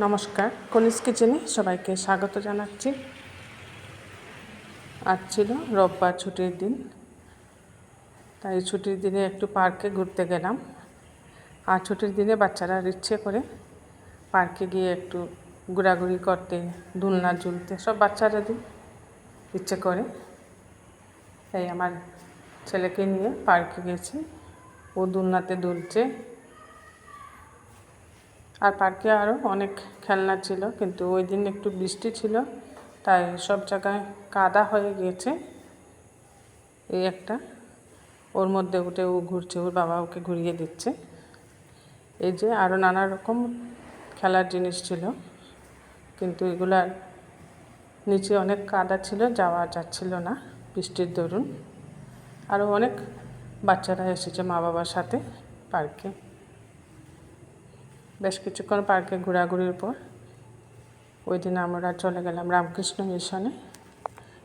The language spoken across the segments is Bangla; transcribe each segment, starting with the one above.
নমস্কার, কনিস কিচেনে সবাইকে স্বাগত জানাচ্ছি। আজ ছিল রোববার, ছুটির দিন। তাই ছুটির দিনে একটু পার্কে ঘুরতে গেলাম। আর ছুটির দিনে বাচ্চারা ইচ্ছে করে পার্কে গিয়ে একটু ঘোরাঘুরি করতে, দোলনা ঝুলতে সব বাচ্চারাদের ইচ্ছে করে। তাই আমার ছেলেকে নিয়ে পার্কে গেছি। ও দোলনাতে দুলছে। আর পার্কে আরও অনেক খেলনা ছিল, কিন্তু ওই দিন একটু বৃষ্টি ছিল, তাই সব জায়গায় কাদা হয়ে গিয়েছে। এই একটা ওর মধ্যে উঠে ও ঘুরছে, ওর বাবা ওকে ঘুরিয়ে দিচ্ছে। এই যে আরও নানা রকম খেলার জিনিস ছিল, কিন্তু এগুলার নিচে অনেক কাদা ছিল, যাওয়া যাচ্ছিল না বৃষ্টির দরুন। আরও অনেক বাচ্চারা এসেছে মা বাবার সাথে পার্কে। বেশ কিছুক্ষণ পার্কে ঘোরাঘুরির পর ওই দিন আমরা চলে গেলাম রামকৃষ্ণ মিশনে।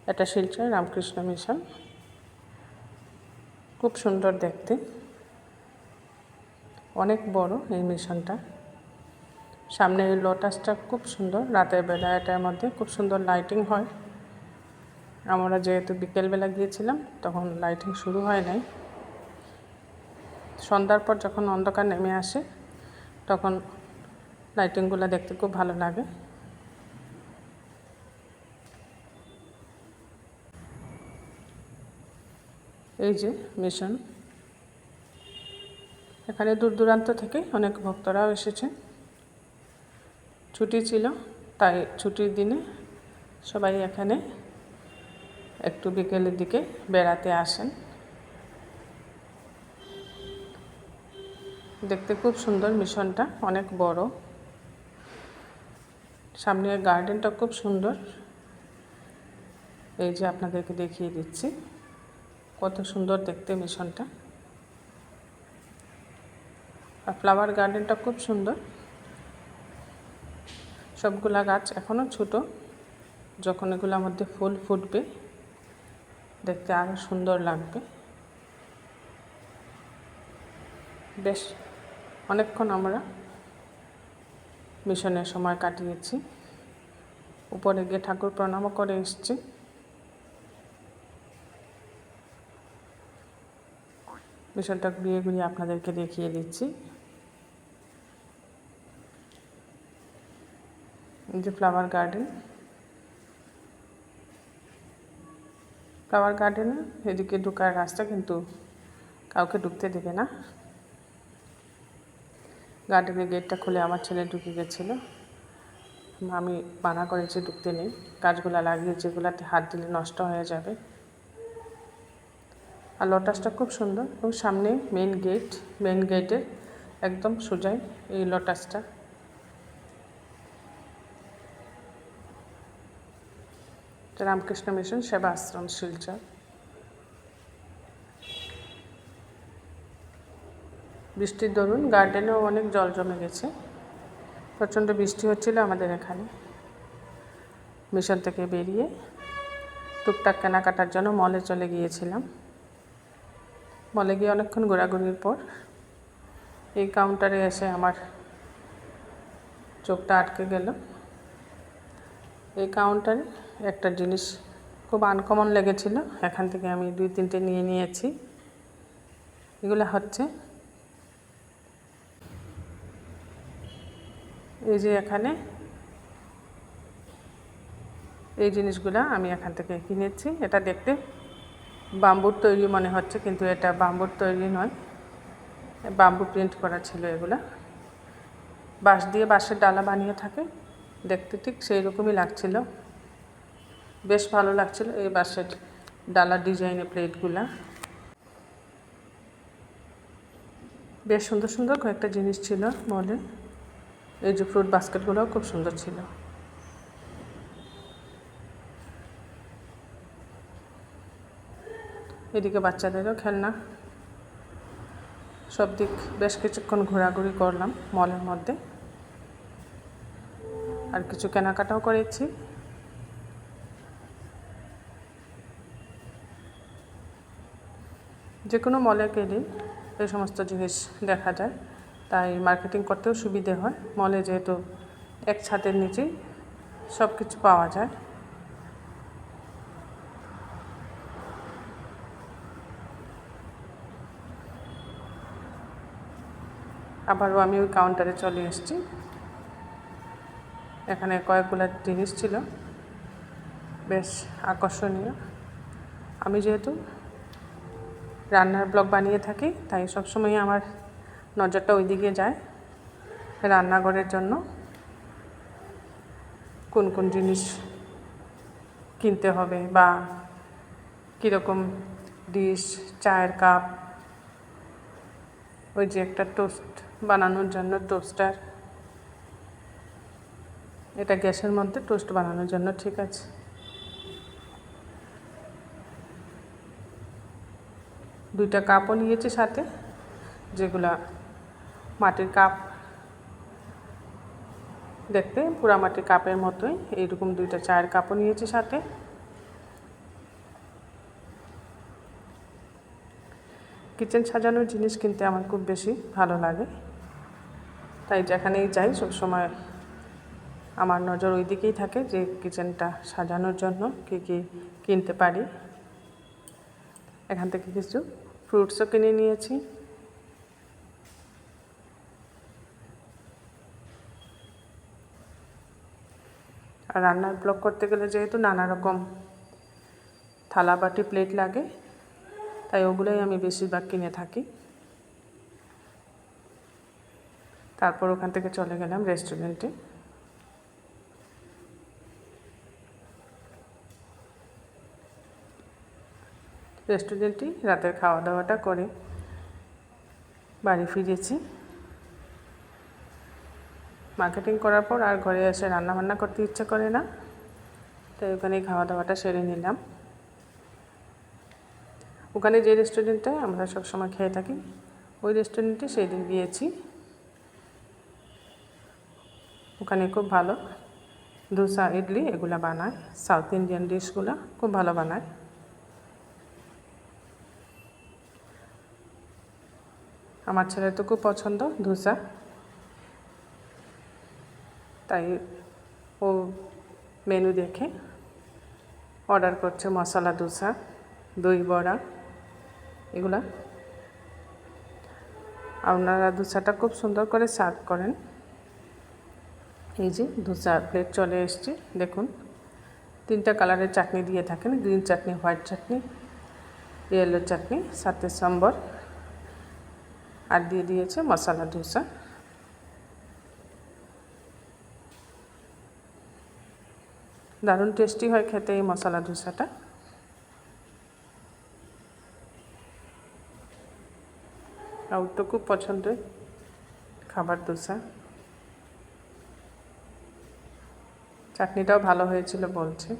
এটা শিলচর রামকৃষ্ণ মিশন, খুব সুন্দর দেখতে, অনেক বড় এই মিশনটা। সামনে এই লোটাসটা খুব সুন্দর, রাতের বেলা এটার মধ্যে খুব সুন্দর লাইটিং হয়। আমরা যেহেতু বিকেলবেলা গিয়েছিলাম তখন লাইটিং শুরু হয় নাই। সন্ধ্যার পর যখন অন্ধকার নেমে আসে তখন লাইটিংগুলো দেখতে খুব ভালো লাগে। এই যে মিশন, এখানে দূর দূরান্ত থেকে অনেক ভক্তরাও এসেছে। ছুটি ছিল, তাই ছুটির দিনে সবাই এখানে একটু বিকেলের দিকে বেড়াতে আসেন। দেখতে খুব সুন্দর মিশনটা, অনেক বড়। সামনে গার্ডেনটা খুব সুন্দর। এই যে আপনাদেরকে দেখিয়ে দিচ্ছি কত সুন্দর দেখতে মিশনটা। আর ফ্লাওয়ার গার্ডেনটা খুব সুন্দর। সবগুলা গাছ এখনও ছোট, যখন এগুলোর মধ্যে ফুল ফুটবে দেখতে আরও সুন্দর লাগবে। বেশ অনেকক্ষণ আমরা মিশনের সময় কাটিয়েছি। উপরে গিয়ে ঠাকুর প্রণামও করে এসেছি। মিশনটা ঘুরিয়ে ঘুরিয়ে আপনাদেরকে দেখিয়ে দিচ্ছি। এই যে ফ্লাওয়ার গার্ডেন, ফ্লাওয়ার গার্ডেনে এদিকে ঢোকার রাস্তা, কিন্তু কাউকে ঢুকতে দেবে না। গার্ডেনের গেটটা খুলে আমার ছেলে ঢুকে গেছিলো, আমি মানা করেছি ঢুকতে নেই। গাছগুলা লাগিয়ে যেগুলাতে হাত দিলে নষ্ট হয়ে যাবে। আর লোটাসটা খুব সুন্দর, এবং সামনে মেন গেটের একদম সোজাই এই লোটাসটা। রামকৃষ্ণ মিশন সেবা আশ্রম শিলচর। বৃষ্টির দরুন গার্ডেনেও অনেক জল জমে গেছে। প্রচণ্ড বৃষ্টি হচ্ছিল আমাদের এখানে। মিশন থেকে বেরিয়ে টুকটাক কেনাকাটার জন্য মলে চলে গিয়েছিলাম। মলে গিয়ে অনেকক্ষণ ঘোরাঘুরির পর এই কাউন্টারে এসে আমার চোখটা আটকে গেল। এই কাউন্টারে একটা জিনিস খুব আনকমন লেগেছিল, এখান থেকে আমি 2-3টে নিয়ে নিয়েছি। এগুলো হচ্ছে এই যে এখানে এই জিনিসগুলো আমি এখান থেকে কিনেছি। এটা দেখতে বাম্বুর তৈরি মনে হচ্ছে, কিন্তু এটা বাম্বুর তৈরি নয়, বাম্বু প্রিন্ট করা ছিল। এগুলা বাঁশ দিয়ে বাঁশের ডালা বানিয়ে থাকে, দেখতে ঠিক সেই রকমই লাগছিল। বেশ ভালো লাগছিল এই বাঁশের ডালা ডিজাইনের প্লেটগুলা। বেশ সুন্দর সুন্দর কয়েকটা জিনিস ছিল মলে। এই যে ফ্রুট বাস্কেটগুলোও খুব সুন্দর ছিল। এদিকে বাচ্চাদেরও খেলনা। সব দিক বেশ কিছুক্ষণ ঘোরাঘুরি করলাম মলের মধ্যে, আর কিছু কেনাকাটাও করেছি। যে কোনো মলে গেলে এই সমস্ত জিনিস দেখা যায়, তাই মার্কেটিং করতেও সুবিধে হয়। মলে যেহেতু এক ছাদের নিচেই সব কিছু পাওয়া যায়। আবারও আমি ওই কাউন্টারে চলে এসেছি। এখানে কয়েকগুলো জিনিস ছিল বেশ আকর্ষণীয়। আমি যেহেতু রান্নার ব্লগ বানিয়ে থাকি, তাই সবসময় আমার নজরটা ওই দিকে যায়, রান্নাঘরের জন্য কোন কোন জিনিস কিনতে হবে বা কীরকম ডিশ, চায়ের কাপ, ওই যে একটা টোস্ট বানানোর জন্য টোস্টার, এটা গ্যাসের মধ্যে টোস্ট বানানোর জন্য, ঠিক আছে। দুইটা কাপও নিয়েছি সাথে, যেগুলা মাটির কাপ, দেখতে পুরা মাটির কাপের মতোই এইরকম দুইটা চায়ের কাপও নিয়েছি সাথে। কিচেন সাজানোর জিনিস কিনতে আমার খুব বেশি ভালো লাগে, তাই যেখানেই যাই সবসময় আমার নজর ওই দিকেই থাকে যে কিচেনটা সাজানোর জন্য কী কী কিনতে পারি। এখান থেকে কিছু ফ্রুটসও কিনে নিয়েছি। আর রান্নার ব্লগ করতে গেলে যেহেতু নানা রকম থালা বাটি প্লেট লাগে, তাই ওগুলোই আমি বেশিরভাগ কিনে থাকি। তারপর ওখান থেকে চলে গেলাম রেস্টুরেন্টে। রেস্টুরেন্টে রাতের খাওয়া দাওয়াটা করে বাড়ি ফিরেছি। মার্কেটিং করার পর আর ঘরে এসে রান্নাবান্না করতে ইচ্ছে করে না, তাই ওখানেই খাওয়া দাওয়াটা সেরে নিলাম। ওখানে যে রেস্টুরেন্টে আমরা সবসময় খেয়ে থাকি, ওই রেস্টুরেন্টে সেই দিন গিয়েছি। ওখানে খুব ভালো ধোসা, ইডলি এগুলো বানায়, সাউথ ইন্ডিয়ান ডিশগুলো খুব ভালো বানায়। আমার ছেলের তো খুব পছন্দ ধোসা, তাই ও মেনু দেখে অর্ডার করছে মশলা ধোসা, দই বড়া এগুলা। আপনারা ধোসাটা খুব সুন্দর করে সার্ভ করেন। এই যে ধোসা প্লেট চলে এসছে, দেখুন 3টা কালারের চাটনি দিয়ে থাকেন, গ্রিন চাটনি, হোয়াইট চাটনি, ইয়েলো চাটনি, সাথে সম্বর, আর দিয়ে দিয়েছে মশলা ধোসা। দারুণ টেস্টি হয় খেতে এই মশলা ধোসাটা। আর তো খুব পছন্দের খাবার ধোসা। চাটনিটাও ভালো হয়েছিল বলছে।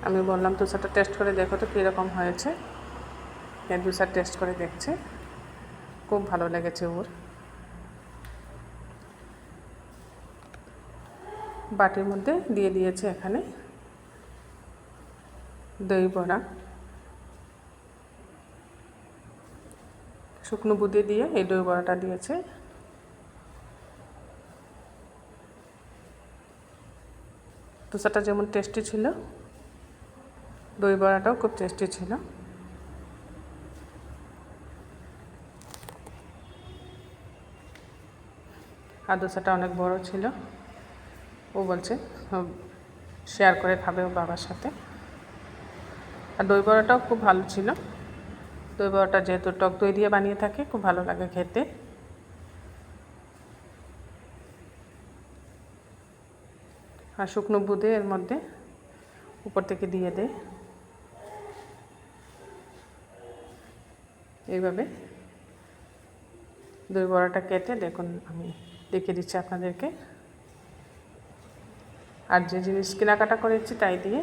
আমি বললাম ধোসাটা টেস্ট করে দেখো তো কীরকম হয়েছে। ধোসা টেস্ট করে দেখছে, খুব ভালো লেগেছে ওর। বাটির মধ্যে দিয়ে দিয়েছে এখানে দই বড়া, শুকনো বুঁদি দিয়ে এই দই বড়াটা দিয়েছে। ধোসাটা যেমন টেস্টি ছিল, দই বড়াটাও খুব টেস্টি ছিল। আর ধোসাটা অনেক বড় ছিল, ও বলছে শেয়ার করে খাবে ও বাবার সাথে। আর দই বড়াটাও খুব ভালো ছিল। দই বড়াটা যেহেতু টক দই দিয়ে বানিয়ে থাকে, খুব ভালো লাগে খেতে। আর শুকনো বুঁদে এর মধ্যে উপর থেকে দিয়ে দেয়। এইভাবে দই বড়াটা কেটে দেখুন, আমি দেখিয়ে দিচ্ছি আপনাদেরকে। আর যে জিনিস কেনাকাটা করেছি তাই দিয়ে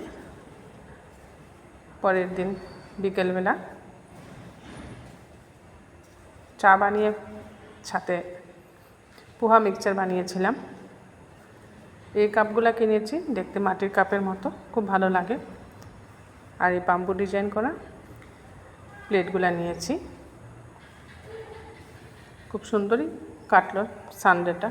পরের দিন বিকেলবেলা চা বানিয়ে সাথে পোহা মিক্সচার বানিয়েছিলাম। এই কাপগুলো কিনেছি, দেখতে মাটির কাপের মতো, খুব ভালো লাগে। আর এই বাম্বু ডিজাইন করা প্লেটগুলো নিয়েছি। খুব সুন্দরই কাটলো সানডেটা।